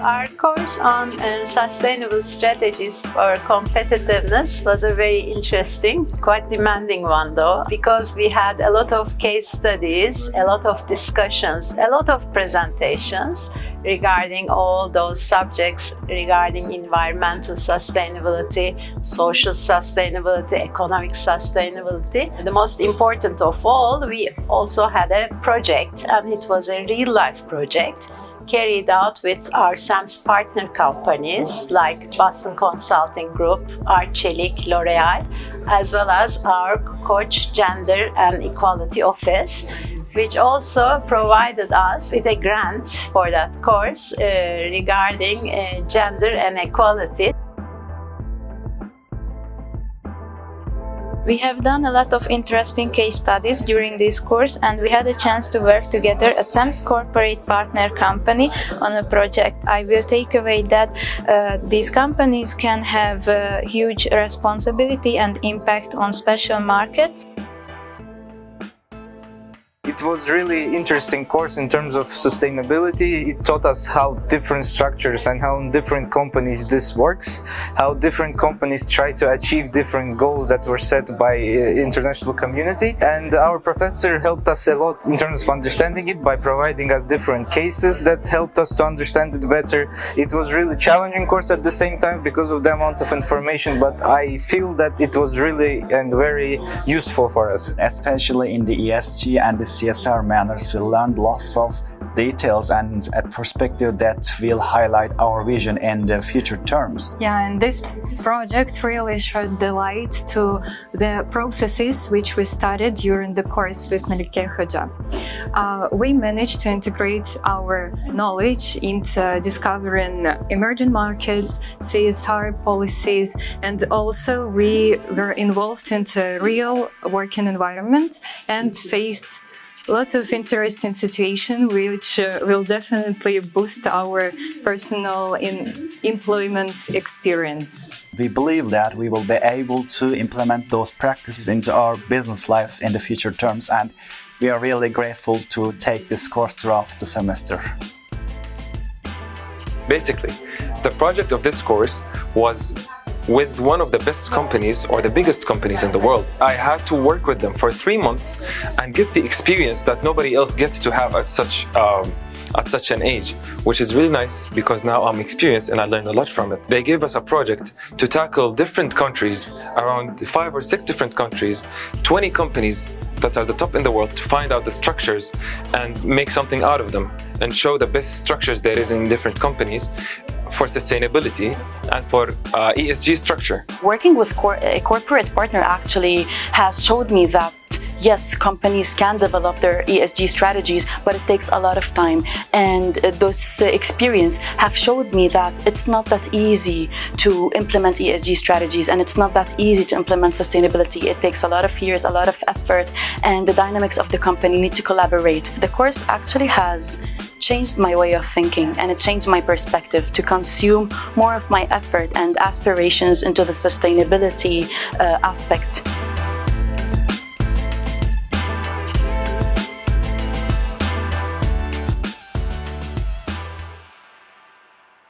Our course on sustainable strategies for competitiveness was a very interesting, quite demanding one though, because we had a lot of case studies, a lot of discussions, a lot of presentations regarding all those subjects regarding environmental sustainability, social sustainability, economic sustainability. The most important of all, we also had a project, and it was a real-life project carried out with our CEMS partner companies like Boston Consulting Group, Arçelik, L'Oreal, as well as our Koc Gender and Equality Office, which also provided us with a grant for that course regarding gender and equality. We have done a lot of interesting case studies during this course, and we had a chance to work together at CEMS Corporate Partner Company on a project. I will take away that these companies can have a huge responsibility and impact on special markets. It was really interesting course in terms of sustainability. It taught us how different structures and how in different companies this works, how different companies try to achieve different goals that were set by international community. And our professor helped us a lot in terms of understanding it by providing us different cases that helped us to understand it better. It was really challenging course at the same time because of the amount of information, but I feel that it was really and very useful for us. Especially in the ESG and the CSR manners, we learned lots of details and a perspective that will highlight our vision in the future terms. Yeah, and this project really shed the light to the processes which we studied during the course with Melike Hoca. We managed to integrate our knowledge into discovering emerging markets, CSR policies, and also we were involved into real working environment and faced lots of interesting situations which will definitely boost our personal employment experience. We believe that we will be able to implement those practices into our business lives in the future terms, and we are really grateful to take this course throughout the semester. Basically, the project of this course was with one of the best companies or the biggest companies in the world. I had to work with them for 3 months and get the experience that nobody else gets to have at such an age, which is really nice because now I'm experienced and I learned a lot from it. They gave us a project to tackle different countries, around 5 or 6 different countries, 20 companies that are the top in the world, to find out the structures and make something out of them and show the best structures there is in different companies for sustainability and for ESG structure. Working with a corporate partner actually has showed me that yes, companies can develop their ESG strategies, but it takes a lot of time. And those experience have showed me that it's not that easy to implement ESG strategies, and it's not that easy to implement sustainability. It takes a lot of years, a lot of effort, and the dynamics of the company need to collaborate. The course actually has changed my way of thinking, and it changed my perspective to consume more of my effort and aspirations into the sustainability aspect.